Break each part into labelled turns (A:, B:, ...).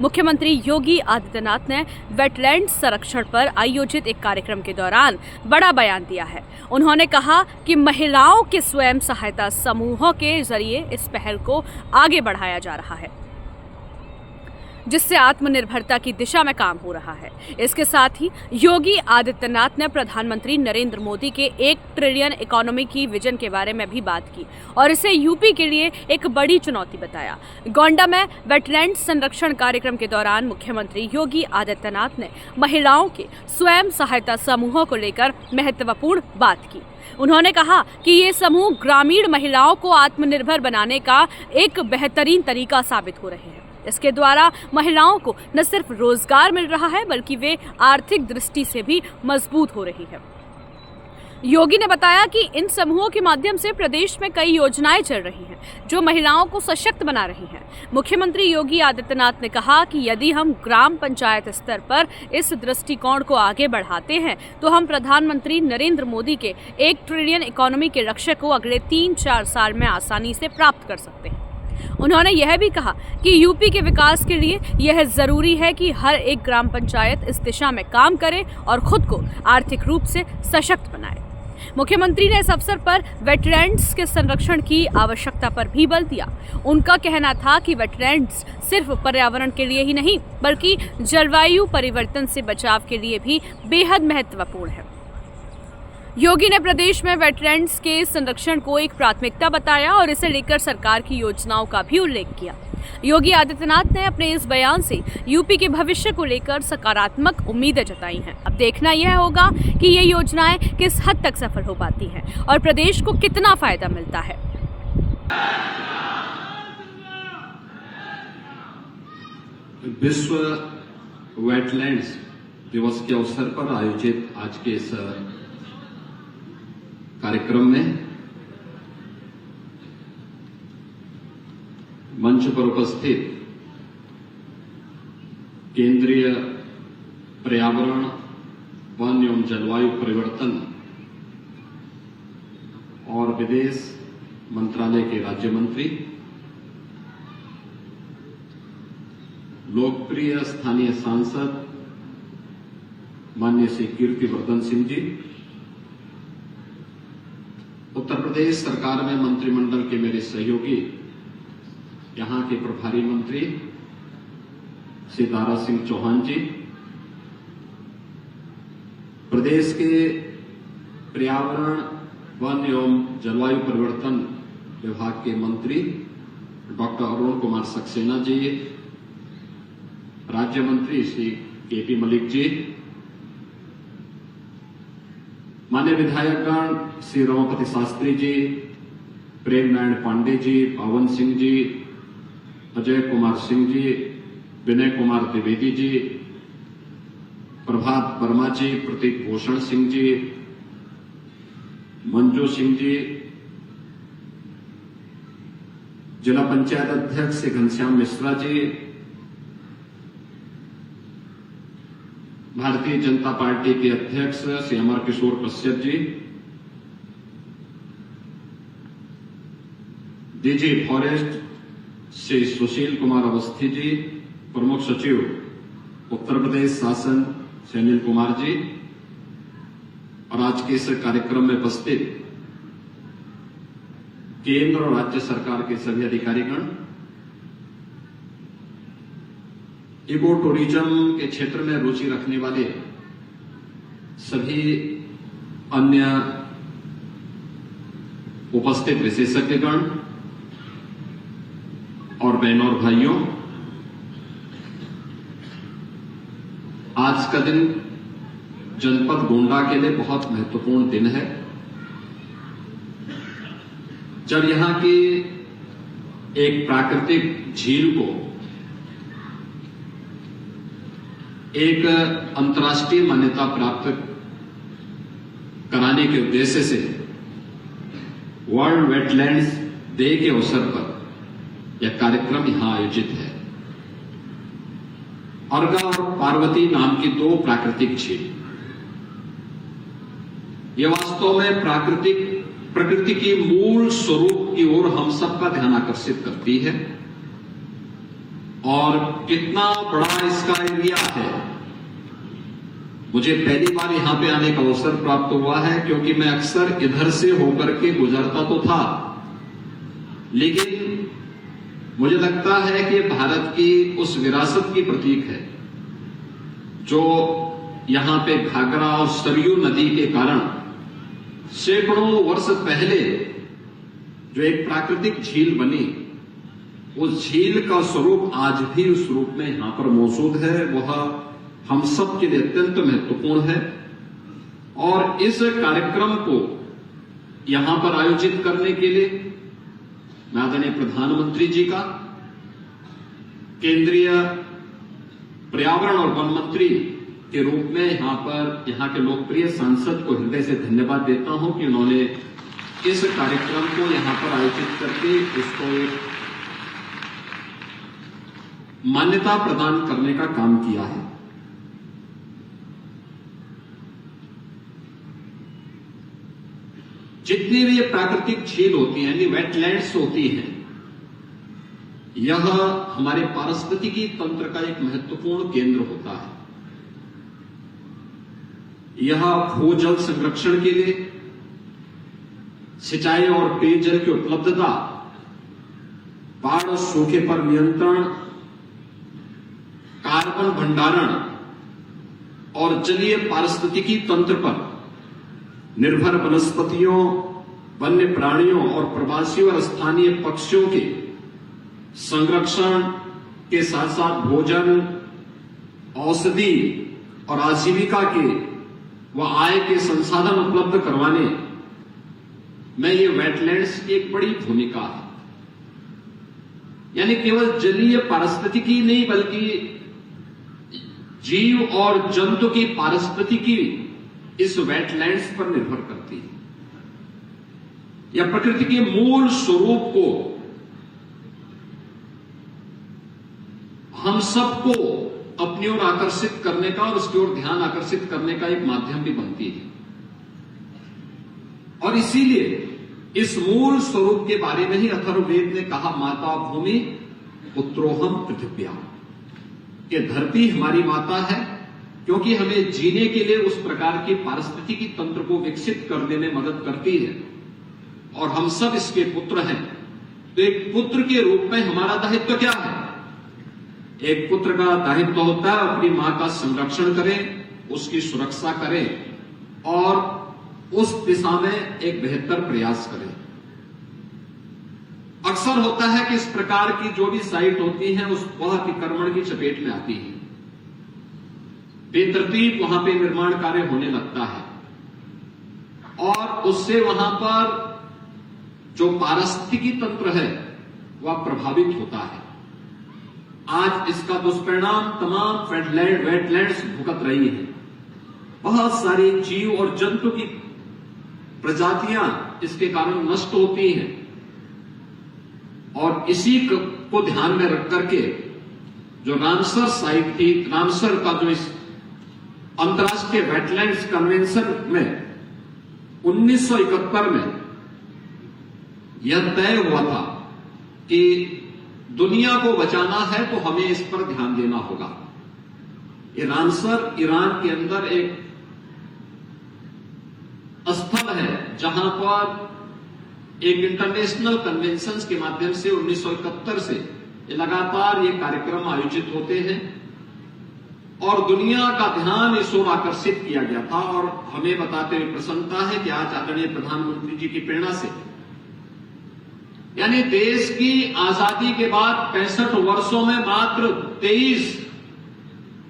A: मुख्यमंत्री योगी आदित्यनाथ ने वेटलैंड संरक्षण पर आयोजित एक कार्यक्रम के दौरान बड़ा बयान दिया है। उन्होंने कहा कि महिलाओं के स्वयं सहायता समूहों के जरिए इस पहल को आगे बढ़ाया जा रहा है, जिससे आत्मनिर्भरता की दिशा में काम हो रहा है। इसके साथ ही योगी आदित्यनाथ ने प्रधानमंत्री नरेंद्र मोदी के 1 ट्रिलियन इकोनॉमी की विजन के बारे में भी बात की और इसे यूपी के लिए एक बड़ी चुनौती बताया। गोंडा में वेटलैंड संरक्षण कार्यक्रम के दौरान मुख्यमंत्री योगी आदित्यनाथ ने महिलाओं के स्वयं सहायता समूहों को लेकर महत्वपूर्ण बात की। उन्होंने कहा कि ये समूह ग्रामीण महिलाओं को आत्मनिर्भर बनाने का एक बेहतरीन तरीका साबित हो रहे हैं। इसके द्वारा महिलाओं को न सिर्फ रोजगार मिल रहा है, बल्कि वे आर्थिक दृष्टि से भी मजबूत हो रही है। योगी ने बताया कि इन समूहों के माध्यम से प्रदेश में कई योजनाएं चल रही हैं, जो महिलाओं को सशक्त बना रही हैं। मुख्यमंत्री योगी आदित्यनाथ ने कहा कि यदि हम ग्राम पंचायत स्तर पर इस दृष्टिकोण को आगे बढ़ाते हैं, तो हम प्रधानमंत्री नरेंद्र मोदी के 1 ट्रिलियन इकोनॉमी के लक्ष्य को अगले 3-4 साल में आसानी से प्राप्त कर सकते हैं। उन्होंने यह भी कहा कि यूपी के विकास के लिए यह जरूरी है कि हर एक ग्राम पंचायत इस दिशा में काम करे और खुद को आर्थिक रूप से सशक्त बनाए। मुख्यमंत्री ने इस अवसर पर वेटलैंड्स के संरक्षण की आवश्यकता पर भी बल दिया। उनका कहना था कि वेटलैंड्स सिर्फ पर्यावरण के लिए ही नहीं, बल्कि जलवायु परिवर्तन से बचाव के लिए भी बेहद महत्वपूर्ण है। योगी ने प्रदेश में वेटलैंड्स के संरक्षण को एक प्राथमिकता बताया और इसे लेकर सरकार की योजनाओं का भी उल्लेख किया। योगी आदित्यनाथ ने अपने इस बयान से यूपी के भविष्य को लेकर सकारात्मक उम्मीदें जताई हैं। अब देखना यह होगा कि ये योजनाएं किस हद तक सफल हो पाती हैं और प्रदेश को कितना फायदा मिलता है।
B: विश्व वेटलैंड्स दिवस के अवसर पर आयोजित आज के इस कार्यक्रम में मंच पर उपस्थित केंद्रीय पर्यावरण, वन एवं जलवायु परिवर्तन और विदेश मंत्रालय के राज्य मंत्री, लोकप्रिय स्थानीय सांसद माननीय श्री कीर्तिवर्धन सिंह जी, उत्तर प्रदेश सरकार में मंत्रिमंडल के मेरे सहयोगी, यहां के प्रभारी मंत्री श्री दारा सिंह चौहान जी, प्रदेश के पर्यावरण, वन एवं जलवायु परिवर्तन विभाग के मंत्री डॉक्टर अरुण कुमार सक्सेना जी, राज्य मंत्री श्री केपी मलिक जी, माननीय विधायकगण श्री रमापति शास्त्री जी, प्रेम नारायण पांडे जी, पावन सिंह जी, अजय कुमार सिंह जी, विनय कुमार द्विवेदी जी, प्रभात वर्मा जी, प्रतीक भूषण सिंह जी, मंजू सिंह जी, जिला पंचायत अध्यक्ष श्री घनश्याम मिश्रा जी, भारतीय जनता पार्टी के अध्यक्ष श्री अमर किशोर कश्यप जी, डीजी फॉरेस्ट श्री सुशील कुमार अवस्थी जी, प्रमुख सचिव उत्तर प्रदेश शासन श्री अनिल कुमार जी, और आज के इस कार्यक्रम में उपस्थित केंद्र और राज्य सरकार के सभी अधिकारीगण, इको टूरिज्म के क्षेत्र में रुचि रखने वाले सभी अन्य उपस्थित विशेषज्ञगण और बहनों और भाइयों, आज का दिन जनपद गोंडा के लिए बहुत महत्वपूर्ण दिन है, जब यहां की एक प्राकृतिक झील को एक अंतर्राष्ट्रीय मान्यता प्राप्त कराने के उद्देश्य से वर्ल्ड वेटलैंड्स डे के अवसर पर यह कार्यक्रम यहां आयोजित है। अर्गा और पार्वती नाम की 2 प्राकृतिक झील, ये वास्तव में प्रकृति की मूल स्वरूप की ओर हम सबका ध्यान आकर्षित करती है। और कितना बड़ा इसका एरिया है। मुझे पहली बार यहां पे आने का अवसर प्राप्त हुआ है, क्योंकि मैं अक्सर इधर से होकर के गुजरता तो था, लेकिन मुझे लगता है कि भारत की उस विरासत की प्रतीक है जो यहां पे घाघरा और सरयू नदी के कारण सैकड़ों वर्ष पहले जो एक प्राकृतिक झील बनी, उस झील का स्वरूप आज भी उस रूप में यहां पर मौजूद है। वह हम सब के लिए अत्यंत महत्वपूर्ण है और इस कार्यक्रम को यहां पर आयोजित करने के लिए मैं आदरणीय प्रधानमंत्री जी का, केंद्रीय पर्यावरण और वन मंत्री के रूप में यहां के लोकप्रिय सांसद को हृदय से धन्यवाद देता हूं कि उन्होंने इस कार्यक्रम को यहां पर आयोजित करके इसको एक मान्यता प्रदान करने का काम किया है। जितनी भी ये प्राकृतिक झील होती हैं, यानी वेटलैंड्स होती हैं, यह हमारे पारिस्थितिकी तंत्र का एक महत्वपूर्ण केंद्र होता है। यह भूजल संरक्षण के लिए, सिंचाई और पेयजल की उपलब्धता, बाढ़ और सूखे पर नियंत्रण, कार्बन भंडारण और जलीय पारिस्थितिकी तंत्र पर निर्भर वनस्पतियों, वन्य प्राणियों और प्रवासी और स्थानीय पक्षियों के संरक्षण के साथ साथ भोजन, औषधि और आजीविका के व आय के संसाधन उपलब्ध करवाने में ये वेटलैंड्स की एक बड़ी भूमिका है। यानी केवल जलीय पारिस्थितिकी नहीं, बल्कि जीव और जंतु की पारिस्थितिकी इस वेटलैंड्स पर निर्भर करती है। यह प्रकृति के मूल स्वरूप को हम सबको अपनी ओर आकर्षित करने का और उसकी ओर ध्यान आकर्षित करने का एक माध्यम भी बनती है। और इसीलिए इस मूल स्वरूप के बारे में ही अथर्ववेद ने कहा, माता भूमि पुत्रोहम पृथिव्या, कि धरती हमारी माता है, क्योंकि हमें जीने के लिए उस प्रकार की पारिस्थितिकी तंत्र को विकसित करने में मदद करती है और हम सब इसके पुत्र हैं। तो एक पुत्र के रूप में हमारा दायित्व क्या है? एक पुत्र का दायित्व होता है अपनी मां का संरक्षण करें, उसकी सुरक्षा करें और उस दिशा में एक बेहतर प्रयास करें। अक्सर होता है कि इस प्रकार की जो भी साइट होती है वह अतिक्रमण की चपेट में आती है, बेतरतीब वहां पे निर्माण कार्य होने लगता है और उससे वहां पर जो पारिस्थितिकी तंत्र है वह प्रभावित होता है। आज इसका दुष्परिणाम तमाम वेटलैंड्स भुगत रही है। बहुत सारी जीव और जंतु की प्रजातियां इसके कारण नष्ट होती हैं और इसी को ध्यान में रख करके जो रामसर साइट थी, रामसर का जो इस अंतर्राष्ट्रीय वेटलैंड्स कन्वेंशन में 1971 में यह तय हुआ था कि दुनिया को बचाना है तो हमें इस पर ध्यान देना होगा। ये रामसर ईरान के अंदर एक स्थल है जहां पर एक इंटरनेशनल कन्वेंशन के माध्यम से 1971 से लगातार ये कार्यक्रम आयोजित होते हैं और दुनिया का ध्यान इस ओर आकर्षित किया गया था। और हमें बताते हुए प्रसन्नता है कि आज आदरणीय प्रधानमंत्री जी की प्रेरणा से, यानी देश की आजादी के बाद 65 वर्षों में मात्र 23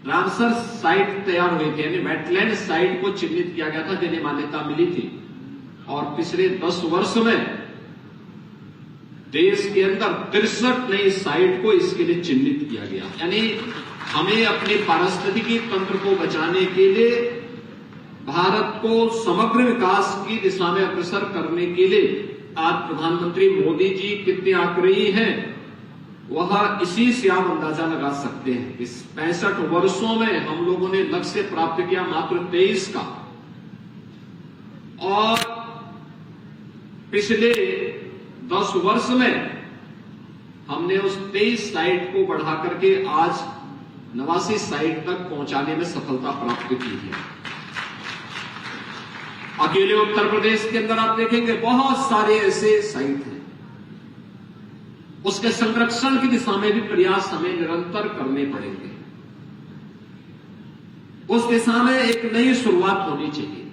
B: रामसर साइट तैयार हुई थी, यानी वेटलैंड साइट को चिन्हित किया गया था, जिन्हें मान्यता मिली थी। और पिछले 10 वर्ष में देश के अंदर 63 नई साइट को इसके लिए चिन्हित किया गया। यानी हमें अपने पारिस्थितिकी तंत्र को बचाने के लिए, भारत को समग्र विकास की दिशा में अग्रसर करने के लिए आज प्रधानमंत्री मोदी जी कितने आग्रही हैं, वह इसी से आप अंदाजा लगा सकते हैं। इस 65 वर्षों में हम लोगों ने लक्ष्य प्राप्त किया मात्र 23 का, और पिछले 10 वर्ष में हमने उस 23 साइट को बढ़ा करके आज 89 साइट तक पहुंचाने में सफलता प्राप्त की है। अकेले उत्तर प्रदेश के अंदर आप देखेंगे बहुत सारे ऐसे साइट हैं। उसके संरक्षण की दिशा में भी प्रयास हमें निरंतर करने पड़ेंगे। उस दिशा में एक नई शुरुआत होनी चाहिए।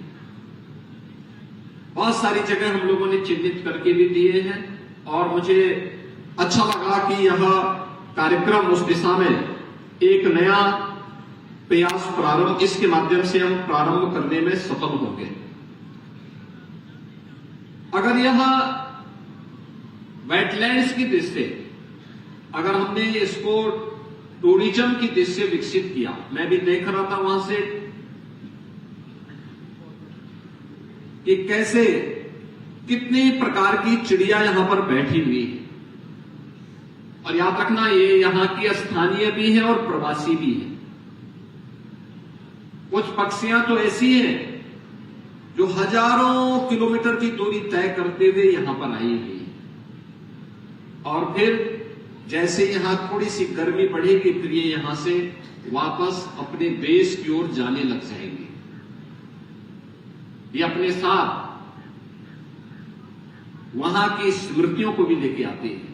B: बहुत सारी जगह हम लोगों ने चिन्हित करके भी दिए हैं और मुझे अच्छा लगा कि यह कार्यक्रम उस दिशा में एक नया प्रयास प्रारंभ, इसके माध्यम से हम प्रारंभ करने में सफल होंगे। अगर यह वेटलैंड्स की दृष्टि से अगर हमने इसको टूरिज्म की दृष्टि से विकसित किया, मैं भी देख रहा था वहां से कि कैसे कितनी प्रकार की चिड़िया यहां पर बैठी हुई है। और याद रखना, ये यहां की स्थानीय भी है और प्रवासी भी है। कुछ पक्षियां तो ऐसी हैं जो हजारों किलोमीटर की दूरी तय करते हुए यहां पर आई हुई है और फिर जैसे यहां थोड़ी सी गर्मी बढ़ेगी फिर ये यहां से वापस अपने देश की ओर जाने लग जाएंगे। ये अपने साथ वहां की स्मृतियों को भी लेके आते हैं,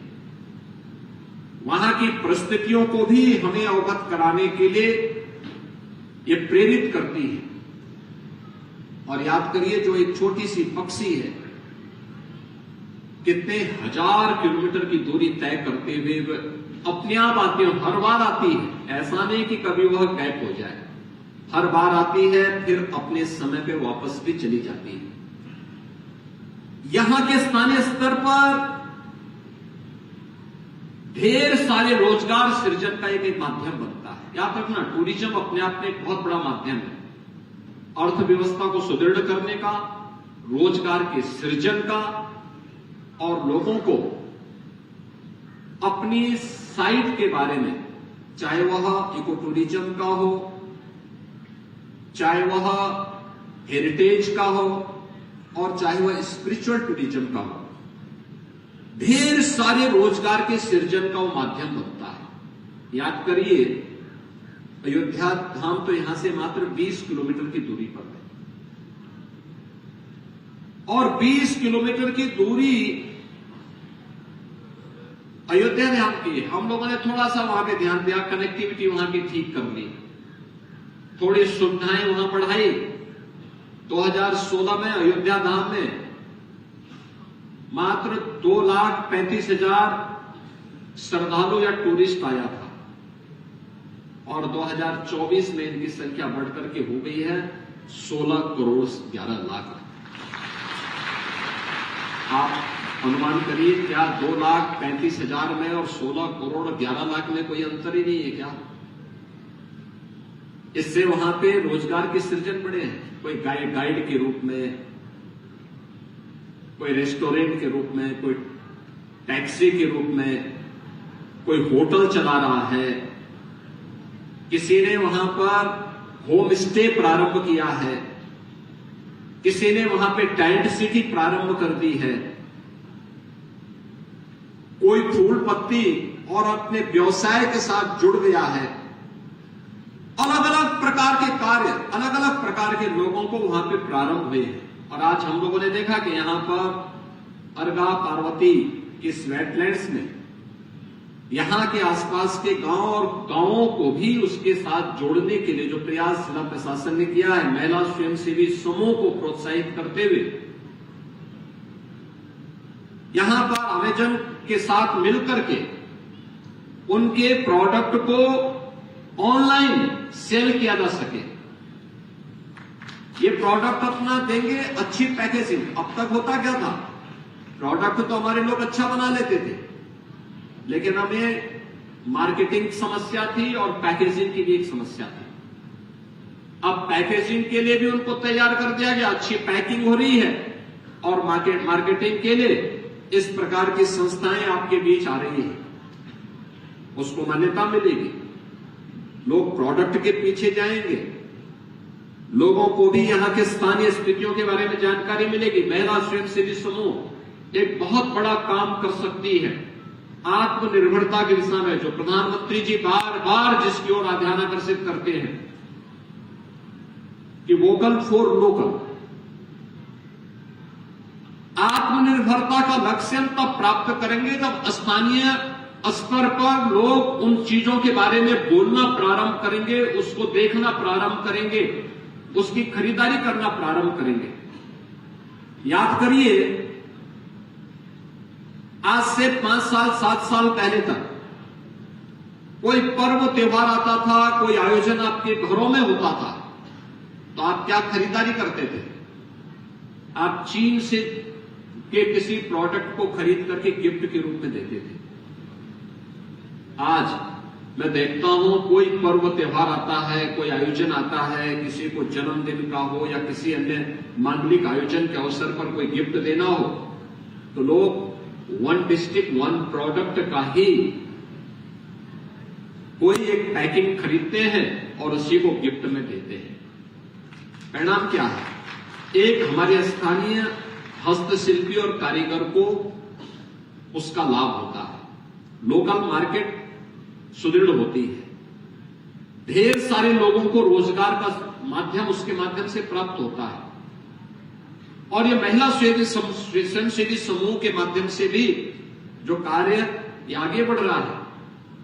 B: वहां की परिस्थितियों को भी हमें अवगत कराने के लिए ये प्रेरित करती है। और याद करिए, जो एक छोटी सी पक्षी है कितने हजार किलोमीटर की दूरी तय करते हुए अपने आप आती है, हर बार आती है। ऐसा नहीं कि कभी वह गैप हो जाए, हर बार आती है फिर अपने समय पे वापस भी चली जाती है। यहां के स्थानीय स्तर पर ढेर सारे रोजगार सृजन का एक माध्यम बनता है। याद रखना, टूरिज्म अपने आप में एक बहुत बड़ा माध्यम है अर्थव्यवस्था को सुदृढ़ करने का, रोजगार के सृजन का और लोगों को अपनी साइट के बारे में, चाहे वह इको टूरिज्म का हो, चाहे वह हेरिटेज का हो और चाहे वह स्पिरिचुअल टूरिज्म का हो, ढेर सारे रोजगार के सृजन का वो माध्यम बनता है। याद करिए, अयोध्या धाम तो यहां से मात्र 20 किलोमीटर की दूरी पर है और 20 किलोमीटर की दूरी अयोध्या धाम की है। हम लोगों ने थोड़ा सा वहां पे ध्यान दिया, कनेक्टिविटी वहां की ठीक कर ली, थोड़ी सुविधाएं वहां बढ़ाई। 2016 में अयोध्या धाम में मात्र 2,35,000 श्रद्धालु या टूरिस्ट आया था और 2024 में इनकी संख्या बढ़कर के हो गई है 16 करोड़ 11 लाख। आप अनुमान करिए, क्या 2,35,000 में और 16 करोड़ 11 लाख में कोई अंतर ही नहीं है क्या? इससे वहां पे रोजगार के सृजन बड़े हैं। कोई गाइड के रूप में, कोई रेस्टोरेंट के रूप में, कोई टैक्सी के रूप में, कोई होटल चला रहा है, किसी ने वहां पर होम स्टे प्रारंभ किया है, किसी ने वहां पे टेंट सिटी प्रारंभ कर दी है, कोई फूल पत्ती और अपने व्यवसाय के साथ जुड़ गया है। अलग अलग प्रकार के कार्य, अलग अलग प्रकार के लोगों को वहां पे प्रारंभ हुए हैं। और आज हम लोगों ने देखा कि यहां पर अर्गा पार्वती इस वेटलैंड्स में यहां के आसपास के गांव और गांवों को भी उसके साथ जोड़ने के लिए जो प्रयास जिला प्रशासन ने किया है, महिला स्वयंसेवी समूह को प्रोत्साहित करते हुए यहां पर अमेजन के साथ मिलकर के उनके प्रोडक्ट को ऑनलाइन सेल किया जा सके। ये प्रोडक्ट अपना देंगे, अच्छी पैकेजिंग। अब तक होता क्या था, प्रोडक्ट तो हमारे लोग अच्छा बना लेते थे, लेकिन हमें मार्केटिंग समस्या थी और पैकेजिंग की भी एक समस्या थी। अब पैकेजिंग के लिए भी उनको तैयार कर दिया गया, अच्छी पैकिंग हो रही है और मार्केटिंग के लिए इस प्रकार की संस्थाएं आपके बीच आ रही हैं, उसको मान्यता मिलेगी, लोग प्रोडक्ट के पीछे जाएंगे, लोगों को भी यहां के स्थानीय स्थितियों के बारे में जानकारी मिलेगी। महिला स्वयंसेवी समूह एक बहुत बड़ा काम कर सकती है आत्मनिर्भरता की दिशा में जो प्रधानमंत्री जी बार बार जिसकी ओर ध्यान आकर्षित करते हैं कि वोकल फॉर लोकल, आत्मनिर्भरता का लक्ष्य हम तब प्राप्त करेंगे जब स्थानीय स्तर पर लोग उन चीजों के बारे में बोलना प्रारंभ करेंगे, उसको देखना प्रारंभ करेंगे, उसकी खरीदारी करना प्रारंभ करेंगे। याद करिए, आज से 5 साल 7 साल पहले तक कोई पर्व त्योहार आता था, कोई आयोजन आपके घरों में होता था, तो आप क्या खरीदारी करते थे? आप चीन से के किसी प्रोडक्ट को खरीद करके गिफ्ट के रूप में देते थे। आज मैं देखता हूं कोई पर्व त्योहार आता है, कोई आयोजन आता है, किसी को जन्मदिन का हो या किसी अन्य मांगलिक आयोजन के अवसर पर कोई गिफ्ट देना हो, तो लोग 1 डिस्ट्रिक्ट 1 प्रोडक्ट का ही कोई एक पैकिंग खरीदते हैं और उसी को गिफ्ट में देते हैं। परिणाम क्या है? एक हमारे स्थानीय हस्तशिल्पी और कारीगर को उसका लाभ होता है, लोकल मार्केट सुदृढ़ होती है, ढेर सारे लोगों को रोजगार का माध्यम उसके माध्यम से प्राप्त होता है, और ये महिला स्वयंसेवी समूह के माध्यम से भी जो कार्य ये आगे बढ़ रहा है,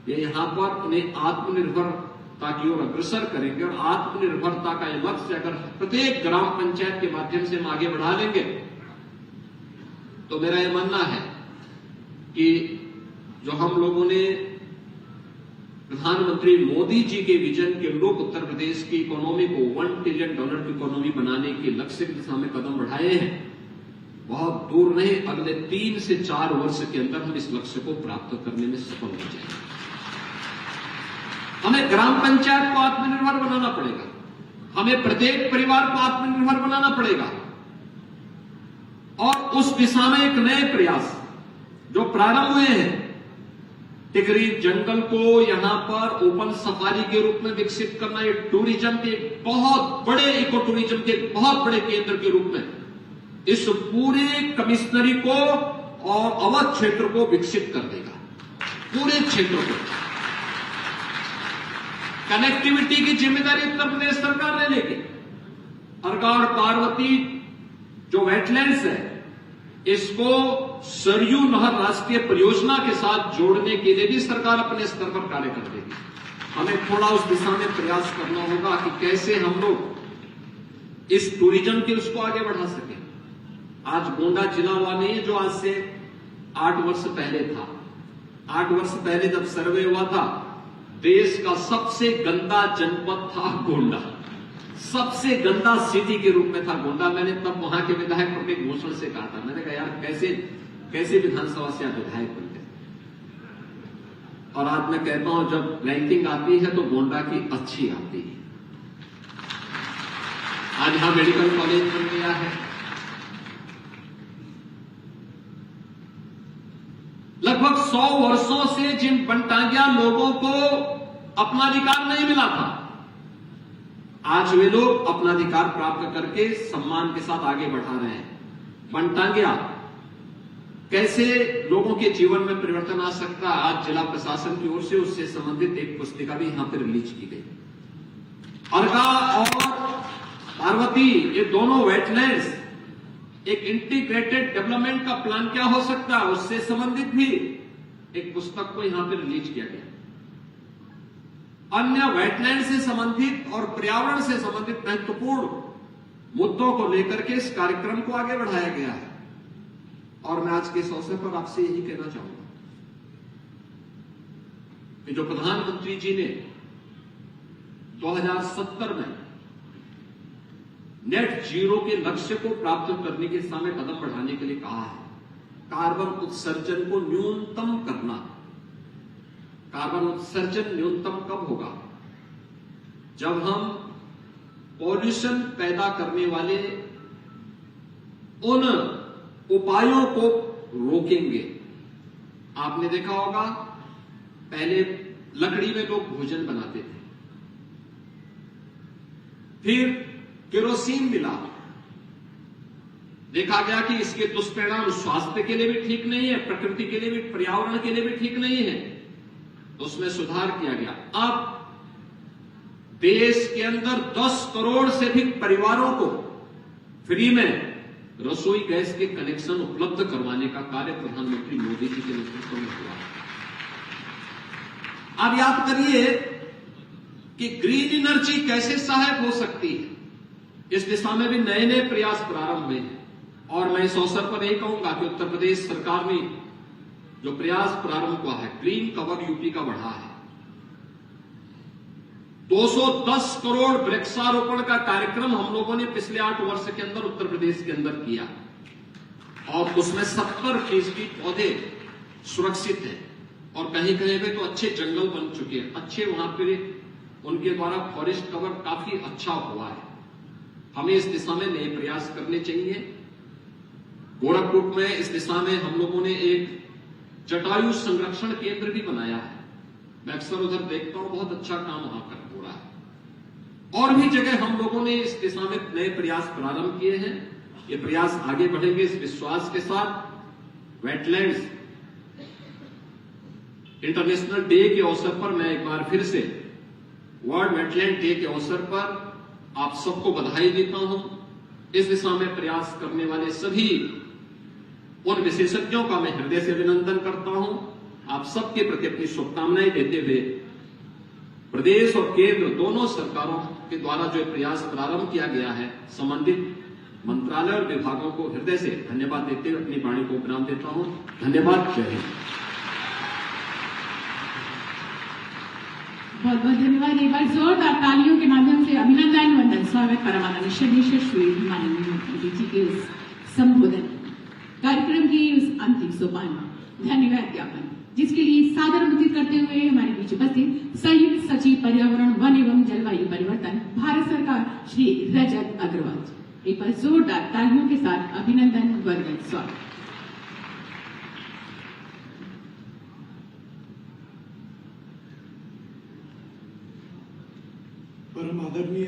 B: ये यहां पर उन्हें आत्मनिर्भरता की ओर अग्रसर करेंगे। और आत्मनिर्भरता का ये लक्ष्य अगर प्रत्येक ग्राम पंचायत के माध्यम से हम आगे बढ़ा लेंगे, तो मेरा ये मानना है कि जो हम लोगों ने प्रधानमंत्री मोदी जी के विजन के लोग उत्तर प्रदेश की इकोनॉमी को $1 ट्रिलियन की इकोनॉमी बनाने के लक्ष्य की दिशा में कदम बढ़ाए हैं, बहुत दूर नहीं, अगले 3 से 4 वर्ष के अंदर हम इस लक्ष्य को प्राप्त करने में सफल हो जाएंगे। हमें ग्राम पंचायत को आत्मनिर्भर बनाना पड़ेगा, हमें प्रत्येक परिवार को आत्मनिर्भर बनाना पड़ेगा, और उस दिशा में एक नए प्रयास जो प्रारंभ हुए हैं, टिकरी जंगल को यहां पर ओपन सफारी के रूप में विकसित करना, ये टूरिज्म के बहुत बड़े इको टूरिज्म के बहुत बड़े केंद्र के रूप में इस पूरे कमिश्नरी को और अवध क्षेत्र को विकसित कर देगा। पूरे क्षेत्र को कनेक्टिविटी की जिम्मेदारी उत्तर प्रदेश सरकार ले लेगी। अर्का और पार्वती जो वेटलैंड्स है, इसको सरयू नहर राष्ट्रीय परियोजना के साथ जोड़ने के लिए भी सरकार अपने स्तर पर कार्य कर देगी। हमें थोड़ा उस दिशा में प्रयास करना होगा कि कैसे हम लोग इस टूरिज्म के उसको आगे बढ़ा सकें। आज गोंडा जिला हुआ नहीं है जो आज से 8 वर्ष पहले था। 8 वर्ष पहले जब सर्वे हुआ था, देश का सबसे गंदा जनपद था गोंडा, सबसे गंदा सिटी के रूप में था गोंडा। मैंने तब वहां के विधायक को एक घोषणा से कहा था, मैंने कहा यार कैसे विधानसभा से आप विधायक बन गए। और आज मैं कहता हूं जब रैंकिंग आती है तो गोंडा की अच्छी आती है। आज यहां मेडिकल कॉलेज बन गया है, लगभग 100 वर्षों से जिन बनटांगिया लोगों को अपना अधिकार नहीं मिला था, आज वे लोग अपना अधिकार प्राप्त करके सम्मान के साथ आगे बढ़ा रहे हैं। बनटांगिया कैसे लोगों के जीवन में परिवर्तन आ सकता है, आज जिला प्रशासन की ओर से उससे संबंधित एक पुस्तिका भी यहां पर रिलीज की गई। अर्का और पार्वती ये दोनों वेटलैंड्स, एक इंटीग्रेटेड डेवलपमेंट का प्लान क्या हो सकता है, उससे संबंधित भी एक पुस्तक को यहां पर रिलीज किया गया। अन्य वेटलैंड से संबंधित और पर्यावरण से संबंधित महत्वपूर्ण मुद्दों को लेकर के इस कार्यक्रम को आगे बढ़ाया गया है। और मैं आज के इस अवसर पर आपसे यही कहना चाहूंगा कि जो प्रधानमंत्री जी ने 2070 में नेट जीरो के लक्ष्य को प्राप्त करने के दिशा में कदम बढ़ाने के लिए कहा है, कार्बन उत्सर्जन को न्यूनतम करना। कार्बन उत्सर्जन न्यूनतम कब होगा? जब हम पॉल्यूशन पैदा करने वाले उन उपायों को रोकेंगे। आपने देखा होगा पहले लकड़ी में लोग भोजन बनाते थे, फिर केरोसिन मिला, देखा गया कि इसके दुष्परिणाम स्वास्थ्य के लिए भी ठीक नहीं है, प्रकृति के लिए भी, पर्यावरण के लिए भी ठीक नहीं है, तो उसमें सुधार किया गया। अब देश के अंदर 10 करोड़ से अधिक परिवारों को फ्री में रसोई गैस के कनेक्शन उपलब्ध करवाने का कार्य प्रधानमंत्री मोदी जी के नेतृत्व में हुआ। अब याद करिए कि ग्रीन एनर्जी कैसे सहायक हो सकती है, इस दिशा में भी नए नए प्रयास प्रारंभ हुए हैं। और मैं इस अवसर पर यही कहूंगा कि उत्तर प्रदेश सरकार ने जो प्रयास प्रारंभ हुआ है, ग्रीन कवर यूपी का बढ़ा है। 210 करोड़ वृक्षारोपण का कार्यक्रम हम लोगों ने पिछले 8 वर्ष के अंदर उत्तर प्रदेश के अंदर किया, और उसमें 70% पौधे सुरक्षित हैं, और कहीं कहीं पे तो अच्छे जंगल बन चुके हैं, अच्छे वहां पे उनके द्वारा फॉरेस्ट कवर काफी अच्छा हुआ है। हमें इस दिशा में नए प्रयास करने चाहिए। गोरखपुर में इस दिशा में हम लोगों ने एक जटायु संरक्षण केंद्र भी बनाया है। मैं अक्सर उधर देखता हूं, बहुत अच्छा काम वहां पर हो रहा है। और भी जगह हम लोगों ने इस दिशा में नए प्रयास प्रारंभ किए हैं। ये प्रयास आगे बढ़ेंगे इस विश्वास के साथ। वेटलैंड्स इंटरनेशनल डे के अवसर पर मैं एक बार फिर से वर्ल्ड वेटलैंड डे के अवसर पर आप सबको बधाई देता हूं। इस दिशा में प्रयास करने वाले सभी उन विशेषज्ञों का मैं हृदय से अभिनंदन करता हूं। आप सबके प्रति अपनी शुभकामनाएं देते हुए प्रदेश और केंद्र दोनों सरकारों के द्वारा जो प्रयास प्रारंभ किया गया है, संबंधित मंत्रालय और विभागों को हृदय से धन्यवाद देते हुए अपनी वाणी को विराम देता हूं। धन्यवाद। जय हिंद।
C: बहुत बहुत धन्यवाद। एक बार जोरदार तालियों के माध्यम से अभिनंदन वंदन स्वागत परमानंद श्री माननीय मुख्यमंत्री जी के उस संबोधन कार्यक्रम की उस अंतिम सोपान धन्यवाद ज्ञापन, जिसके लिए सादर आमंत्रित करते हुए हमारे बीच उपस्थित संयुक्त सचिव पर्यावरण वन एवं जलवायु परिवर्तन भारत सरकार श्री रजत अग्रवाल। एक बार जोरदार तालियों के साथ अभिनंदन वंदन स्वागत।
D: परम आदरणीय